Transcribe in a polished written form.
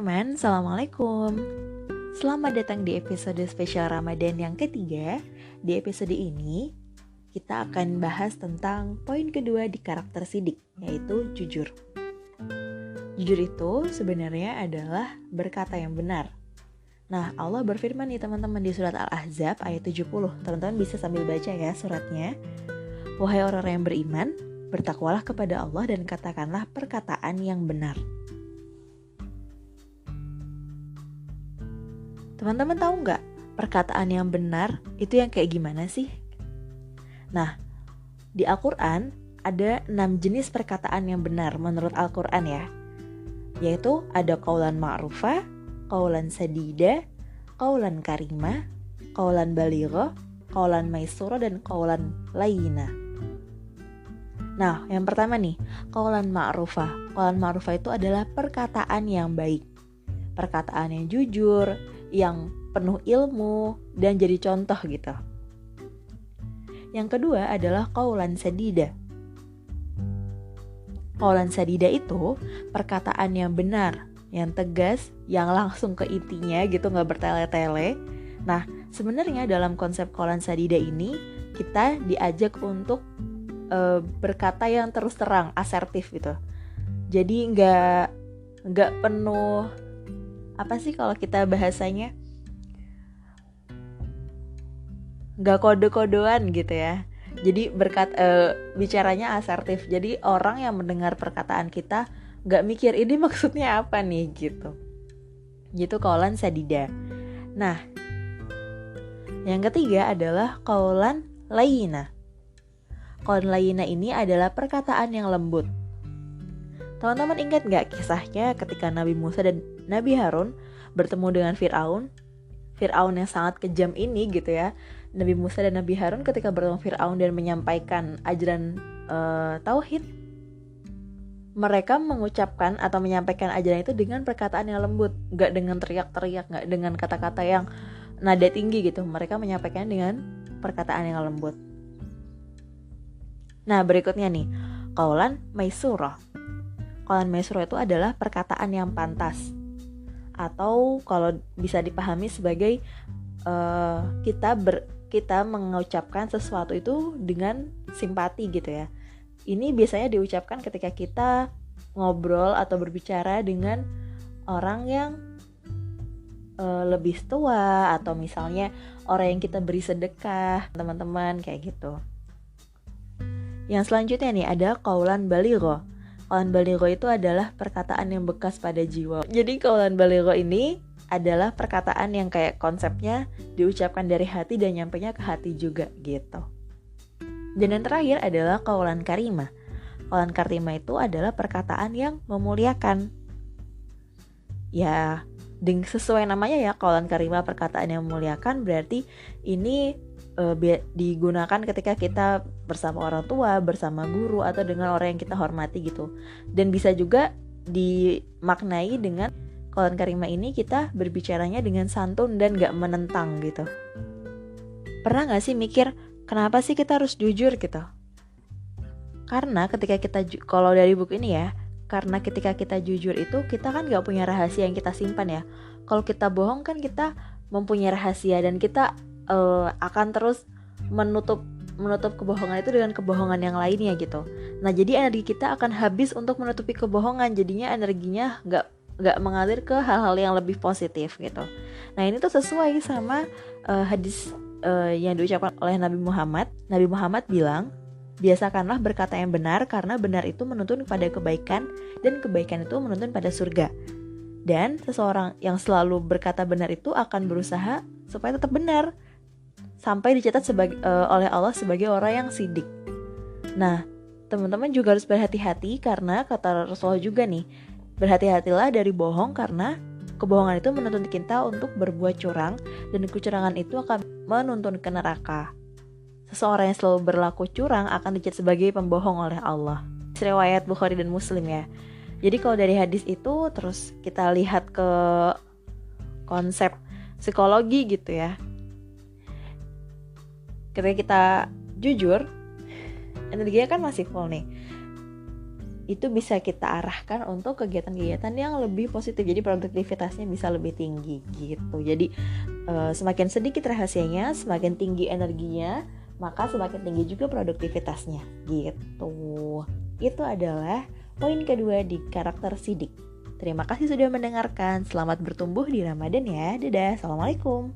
teman-teman, Assalamualaikum. Selamat datang di episode spesial Ramadan yang ketiga. Di episode ini, kita akan bahas tentang poin kedua di karakter Sidik, yaitu jujur. Jujur itu sebenarnya adalah berkata yang benar. Nah, Allah berfirman nih teman-teman di surat Al-Ahzab ayat 70. Teman-teman bisa sambil baca ya suratnya. Wahai orang-orang yang beriman, bertakwalah kepada Allah dan katakanlah perkataan yang benar. Teman-teman tahu nggak perkataan yang benar itu yang kayak gimana sih? Nah, di Al-Quran ada 6 jenis perkataan yang benar menurut Al-Quran ya. Yaitu ada qaulan ma'rufah, qaulan sadida, qaulan karimah, qaulan baligha, qaulan maisura, dan qaulan layyina. Nah, yang pertama nih, qaulan ma'rufah. Qaulan ma'rufah itu adalah perkataan yang baik. Perkataan yang jujur, yang penuh ilmu, dan jadi contoh gitu. Yang kedua adalah qaulan sadida. Qaulan sadida itu perkataan yang benar, yang tegas, yang langsung ke intinya gitu, gak bertele-tele. Nah, sebenarnya dalam konsep qaulan sadida ini, kita diajak untuk berkata yang terus terang, asertif gitu. Jadi gak penuh, apa sih kalau kita bahasanya, gak kode-kodean gitu ya. Jadi bicaranya asertif. Jadi orang yang mendengar perkataan kita gak mikir ini maksudnya apa nih gitu. Gitu qaulan sadida. Nah, yang ketiga adalah qaulan layyina. Qaulan layyina ini adalah perkataan yang lembut. Teman-teman ingat gak kisahnya ketika Nabi Musa dan Nabi Harun bertemu dengan Fir'aun yang sangat kejam ini gitu ya. Nabi Musa dan Nabi Harun ketika bertemu Fir'aun dan menyampaikan ajaran tauhid, mereka mengucapkan atau menyampaikan ajaran itu dengan perkataan yang lembut, gak dengan teriak-teriak, gak dengan kata-kata yang nada tinggi gitu. Mereka menyampaikan dengan perkataan yang lembut. Nah, berikutnya nih, qaulan maisura. Qaulan maisura itu adalah perkataan yang pantas, atau kalau bisa dipahami sebagai kita mengucapkan sesuatu itu dengan simpati gitu ya. Ini biasanya diucapkan ketika kita ngobrol atau berbicara dengan orang yang lebih tua, atau misalnya orang yang kita beri sedekah, teman-teman kayak gitu. Yang selanjutnya nih ada qaulan baligha. Qaulan baligha itu adalah perkataan yang bekas pada jiwa. Jadi qaulan baligha ini adalah perkataan yang kayak konsepnya diucapkan dari hati dan nyampenya ke hati juga gitu. Dan yang terakhir adalah qaulan karimah. Qaulan karimah itu adalah perkataan yang memuliakan. Ya, sesuai namanya ya, qaulan karimah, perkataan yang memuliakan, berarti ini digunakan ketika kita bersama orang tua, bersama guru, atau dengan orang yang kita hormati gitu. Dan bisa juga dimaknai dengan qaulan karimah ini kita berbicaranya dengan santun dan gak menentang gitu. Pernah gak sih mikir kenapa sih kita harus jujur gitu? Karena ketika kita, kalau dari buku ini ya, karena ketika kita jujur itu kita kan gak punya rahasia yang kita simpan ya. Kalau kita bohong kan kita mempunyai rahasia, dan kita akan terus menutup kebohongan itu dengan kebohongan yang lainnya gitu. Nah, jadi energi kita akan habis untuk menutupi kebohongan. Jadinya energinya gak mengalir ke hal-hal yang lebih positif gitu. Nah, ini tuh sesuai sama hadis yang diucapkan oleh Nabi Muhammad. Nabi Muhammad bilang, biasakanlah berkata yang benar, karena benar itu menuntun pada kebaikan, dan kebaikan itu menuntun pada surga. Dan seseorang yang selalu berkata benar itu akan berusaha supaya tetap benar, sampai dicatat oleh Allah sebagai orang yang sidik. Nah, teman-teman juga harus berhati-hati, karena kata Rasulullah juga nih, berhati-hatilah dari bohong, karena kebohongan itu menuntun kita untuk berbuat curang, dan kecurangan itu akan menuntun ke neraka. Seseorang yang selalu berlaku curang akan dicatat sebagai pembohong oleh Allah. Riwayat Bukhari dan Muslim ya. Jadi kalau dari hadis itu terus kita lihat ke konsep psikologi gitu ya. Ketika kita jujur, energinya kan masih full nih. itu bisa kita arahkan untuk kegiatan-kegiatan yang lebih positif. Jadi produktivitasnya bisa lebih tinggi gitu. Jadi semakin sedikit rahasianya, semakin tinggi energinya, maka semakin tinggi juga produktivitasnya gitu. Itu adalah poin kedua di karakter sidik. Terima kasih sudah mendengarkan. Selamat bertumbuh di Ramadan ya. Dadah. Assalamualaikum.